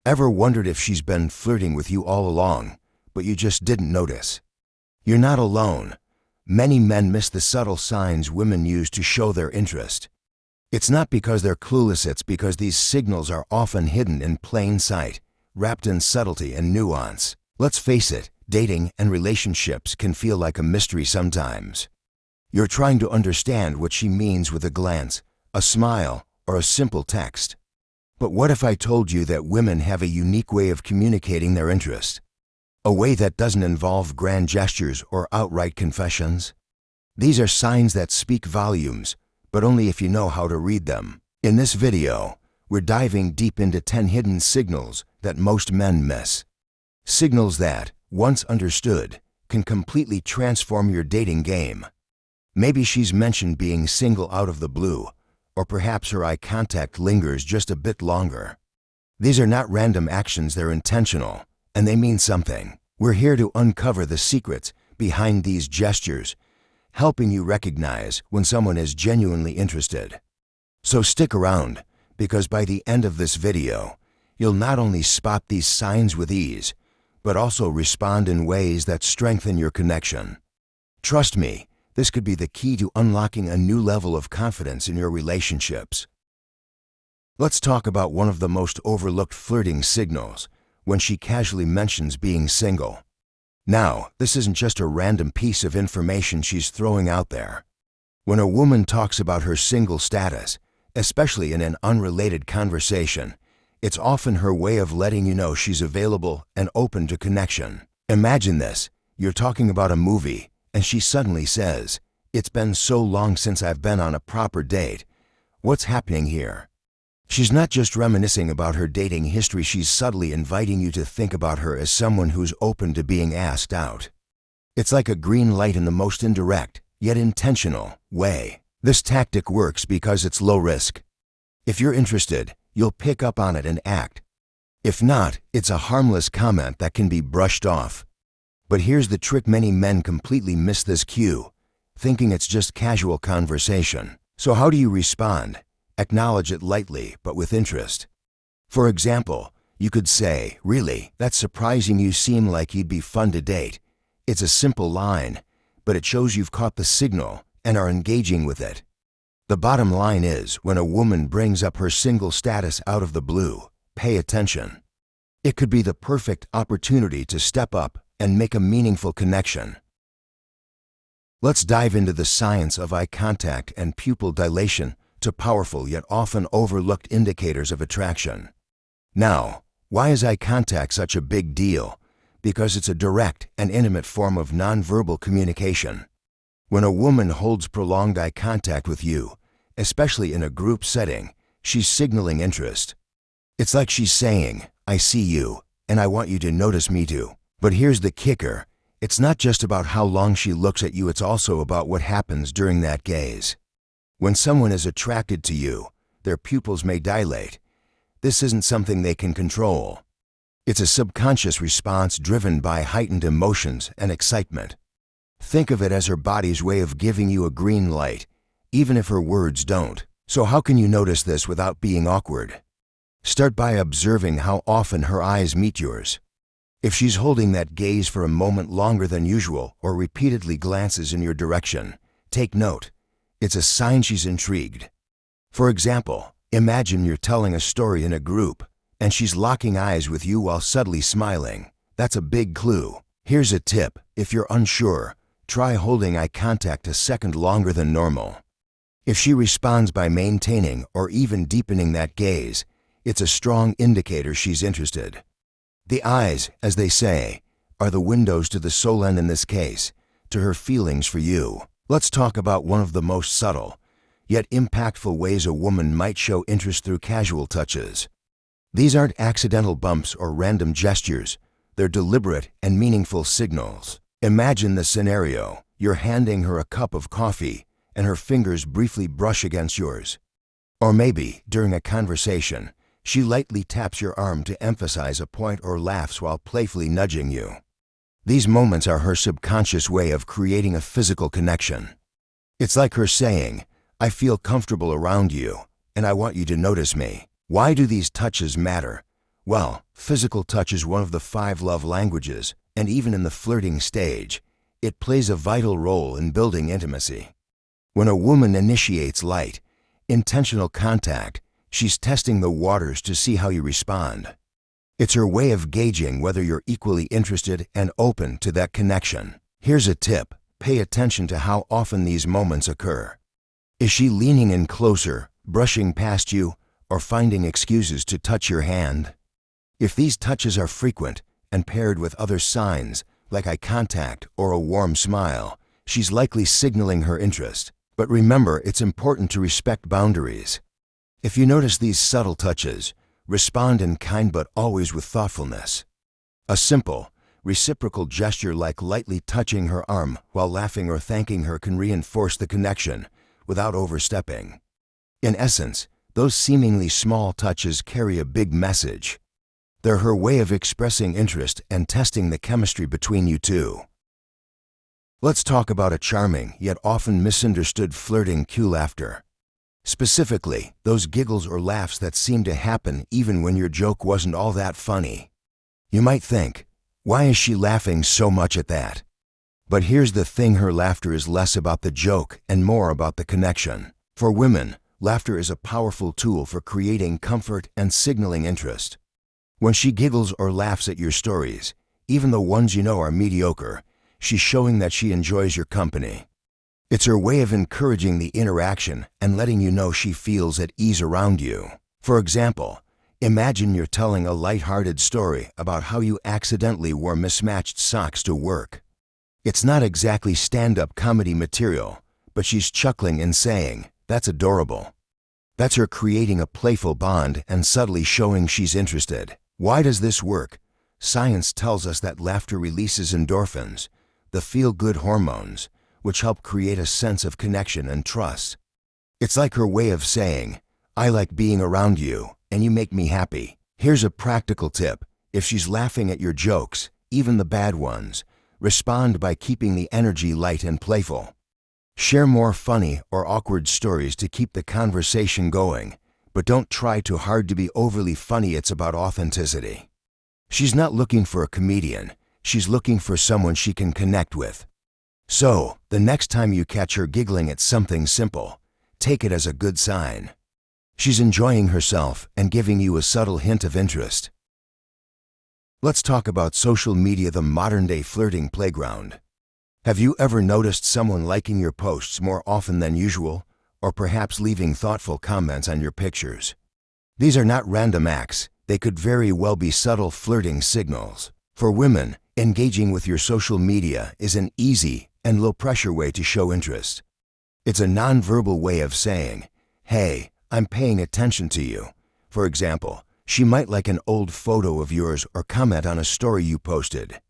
Ever wondered if she's been flirting with you all along, but you just didn't notice? You're not alone. Many men miss the subtle signs women use to show their interest. It's not because they're clueless, it's because these signals are often hidden in plain sight, wrapped in subtlety and nuance. Let's face it, dating and relationships can feel like a mystery sometimes. You're trying to understand what she means with a glance, a smile, or a simple text. But what if I told you that women have a unique way of communicating their interest? A way that doesn't involve grand gestures or outright confessions? These are signs that speak volumes, but only if you know how to read them. In this video, we're diving deep into 10 hidden signals that most men miss. Signals that, once understood, can completely transform your dating game. Maybe she's mentioned being single out of the blue, or perhaps her eye contact lingers just a bit longer. These are not random actions, they're intentional, and they mean something. We're here to uncover the secrets behind these gestures, helping you recognize when someone is genuinely interested. So stick around, because by the end of this video, you'll not only spot these signs with ease, but also respond in ways that strengthen your connection. Trust me, this could be the key to unlocking a new level of confidence in your relationships. Let's talk about one of the most overlooked flirting signals, when she casually mentions being single. Now, this isn't just a random piece of information she's throwing out there. When a woman talks about her single status, especially in an unrelated conversation, it's often her way of letting you know she's available and open to connection. Imagine this: you're talking about a movie, and she suddenly says, "It's been so long since I've been on a proper date. What's happening here?" She's not just reminiscing about her dating history, she's subtly inviting you to think about her as someone who's open to being asked out. It's like a green light in the most indirect, yet intentional, way. This tactic works because it's low risk. If you're interested, you'll pick up on it and act. If not, it's a harmless comment that can be brushed off. But here's the trick: many men completely miss this cue, thinking it's just casual conversation. So how do you respond? Acknowledge it lightly, but with interest. For example, you could say, "Really, that's surprising. You seem like you'd be fun to date." It's a simple line, but it shows you've caught the signal and are engaging with it. The bottom line is, when a woman brings up her single status out of the blue, pay attention. It could be the perfect opportunity to step up and make a meaningful connection. Let's dive into the science of eye contact and pupil dilation, two powerful yet often overlooked indicators of attraction. Now, why is eye contact such a big deal? Because it's a direct and intimate form of nonverbal communication. When a woman holds prolonged eye contact with you, especially in a group setting, she's signaling interest. It's like she's saying, "I see you, and I want you to notice me too." But here's the kicker: it's not just about how long she looks at you, it's also about what happens during that gaze. When someone is attracted to you, their pupils may dilate. This isn't something they can control. It's a subconscious response driven by heightened emotions and excitement. Think of it as her body's way of giving you a green light, even if her words don't. So how can you notice this without being awkward? Start by observing how often her eyes meet yours. If she's holding that gaze for a moment longer than usual or repeatedly glances in your direction, take note. It's a sign she's intrigued. For example, imagine you're telling a story in a group, and she's locking eyes with you while subtly smiling. That's a big clue. Here's a tip: if you're unsure, try holding eye contact a second longer than normal. If she responds by maintaining or even deepening that gaze, it's a strong indicator she's interested. The eyes, as they say, are the windows to the soul, and in this case, to her feelings for you. Let's talk about one of the most subtle, yet impactful ways a woman might show interest: through casual touches. These aren't accidental bumps or random gestures. They're deliberate and meaningful signals. Imagine the scenario: you're handing her a cup of coffee, and her fingers briefly brush against yours. Or maybe, during a conversation, she lightly taps your arm to emphasize a point or laughs while playfully nudging you. These moments are her subconscious way of creating a physical connection. It's like her saying, "I feel comfortable around you, and I want you to notice me." Why do these touches matter? Well, physical touch is one of the 5 love languages, and even in the flirting stage, it plays a vital role in building intimacy. When a woman initiates light, intentional contact, she's testing the waters to see how you respond. It's her way of gauging whether you're equally interested and open to that connection. Here's a tip: pay attention to how often these moments occur. Is she leaning in closer, brushing past you, or finding excuses to touch your hand? If these touches are frequent and paired with other signs, like eye contact or a warm smile, she's likely signaling her interest. But remember, it's important to respect boundaries. If you notice these subtle touches, respond in kind but always with thoughtfulness. A simple, reciprocal gesture like lightly touching her arm while laughing or thanking her can reinforce the connection without overstepping. In essence, those seemingly small touches carry a big message. They're her way of expressing interest and testing the chemistry between you two. Let's talk about a charming yet often misunderstood flirting cue: laughter. Specifically, those giggles or laughs that seem to happen even when your joke wasn't all that funny. You might think, why is she laughing so much at that? But here's the thing: her laughter is less about the joke and more about the connection. For women, laughter is a powerful tool for creating comfort and signaling interest. When she giggles or laughs at your stories, even the ones you know are mediocre, she's showing that she enjoys your company. It's her way of encouraging the interaction and letting you know she feels at ease around you. For example, imagine you're telling a light-hearted story about how you accidentally wore mismatched socks to work. It's not exactly stand-up comedy material, but she's chuckling and saying, "That's adorable." That's her creating a playful bond and subtly showing she's interested. Why does this work? Science tells us that laughter releases endorphins, the feel-good hormones, which help create a sense of connection and trust. It's like her way of saying, "I like being around you, and you make me happy." Here's a practical tip: if she's laughing at your jokes, even the bad ones, respond by keeping the energy light and playful. Share more funny or awkward stories to keep the conversation going, but don't try too hard to be overly funny. It's about authenticity. She's not looking for a comedian, she's looking for someone she can connect with. So, the next time you catch her giggling at something simple, take it as a good sign. She's enjoying herself and giving you a subtle hint of interest. Let's talk about social media, the modern-day flirting playground. Have you ever noticed someone liking your posts more often than usual, or perhaps leaving thoughtful comments on your pictures? These are not random acts. They could very well be subtle flirting signals. For women, engaging with your social media is an easy and low-pressure way to show interest. It's a nonverbal way of saying, "Hey, I'm paying attention to you." For example, she might like an old photo of yours or comment on a story you posted.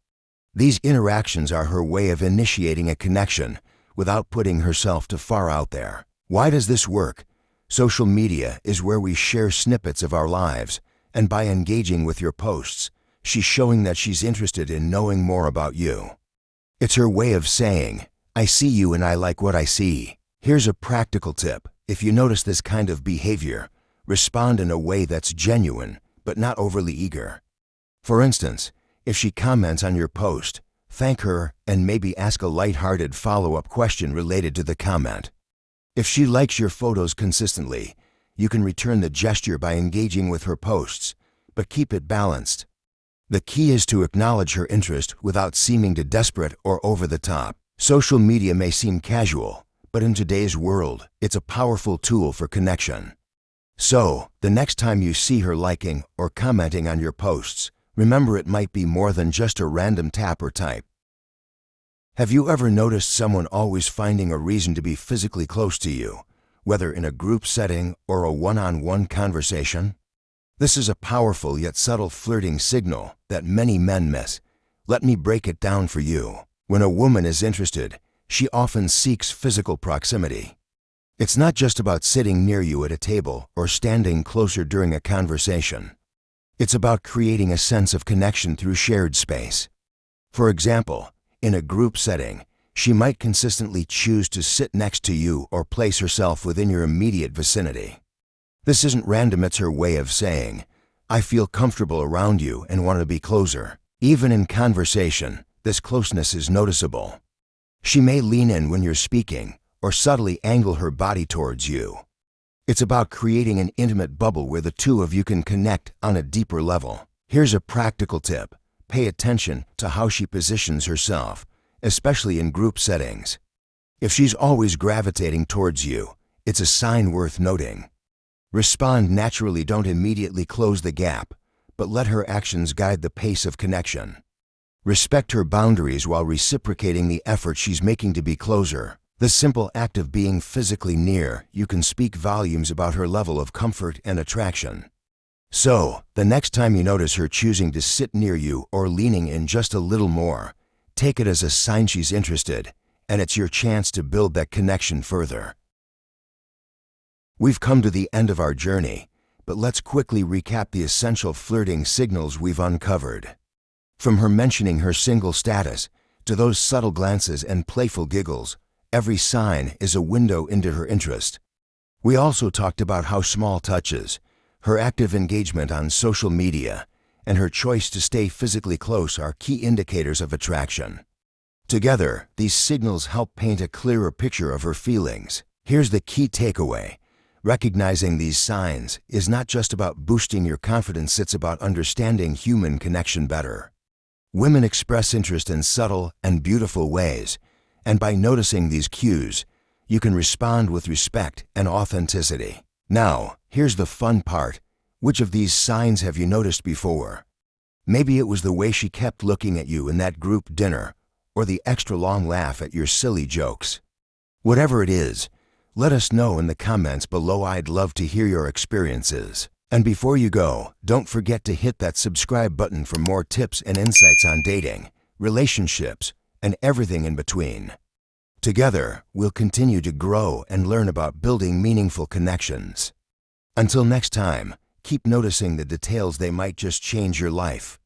These interactions are her way of initiating a connection without putting herself too far out there. Why does this work? Social media is where we share snippets of our lives, and by engaging with your posts, she's showing that she's interested in knowing more about you. It's her way of saying, "I see you and I like what I see." Here's a practical tip: if you notice this kind of behavior, respond in a way that's genuine but not overly eager. For instance, if she comments on your post, thank her and maybe ask a light-hearted follow-up question related to the comment. If she likes your photos consistently, you can return the gesture by engaging with her posts, but keep it balanced. The key is to acknowledge her interest without seeming too desperate or over the top. Social media may seem casual, but in today's world, it's a powerful tool for connection. So, the next time you see her liking or commenting on your posts, remember it might be more than just a random tap or type. Have you ever noticed someone always finding a reason to be physically close to you, whether in a group setting or a one-on-one conversation? This is a powerful yet subtle flirting signal that many men miss. Let me break it down for you. When a woman is interested, she often seeks physical proximity. It's not just about sitting near you at a table or standing closer during a conversation. It's about creating a sense of connection through shared space. For example, in a group setting, she might consistently choose to sit next to you or place herself within your immediate vicinity. This isn't random, it's her way of saying, I feel comfortable around you and want to be closer. Even in conversation, this closeness is noticeable. She may lean in when you're speaking or subtly angle her body towards you. It's about creating an intimate bubble where the two of you can connect on a deeper level. Here's a practical tip. Pay attention to how she positions herself, especially in group settings. If she's always gravitating towards you, it's a sign worth noting. Respond naturally, don't immediately close the gap, but let her actions guide the pace of connection. Respect her boundaries while reciprocating the effort she's making to be closer. The simple act of being physically near you can speak volumes about her level of comfort and attraction. So, the next time you notice her choosing to sit near you or leaning in just a little more, take it as a sign she's interested, and it's your chance to build that connection further. We've come to the end of our journey, but let's quickly recap the essential flirting signals we've uncovered. From her mentioning her single status, to those subtle glances and playful giggles, every sign is a window into her interest. We also talked about how small touches, her active engagement on social media, and her choice to stay physically close are key indicators of attraction. Together, these signals help paint a clearer picture of her feelings. Here's the key takeaway. Recognizing these signs is not just about boosting your confidence, it's about understanding human connection better. Women express interest in subtle and beautiful ways, and by noticing these cues, you can respond with respect and authenticity. Now, here's the fun part. Which of these signs have you noticed before? Maybe it was the way she kept looking at you in that group dinner, or the extra long laugh at your silly jokes. Whatever it is, let us know in the comments below. I'd love to hear your experiences. And before you go, don't forget to hit that subscribe button for more tips and insights on dating, relationships, and everything in between. Together, we'll continue to grow and learn about building meaningful connections. Until next time, keep noticing the details, they might just change your life.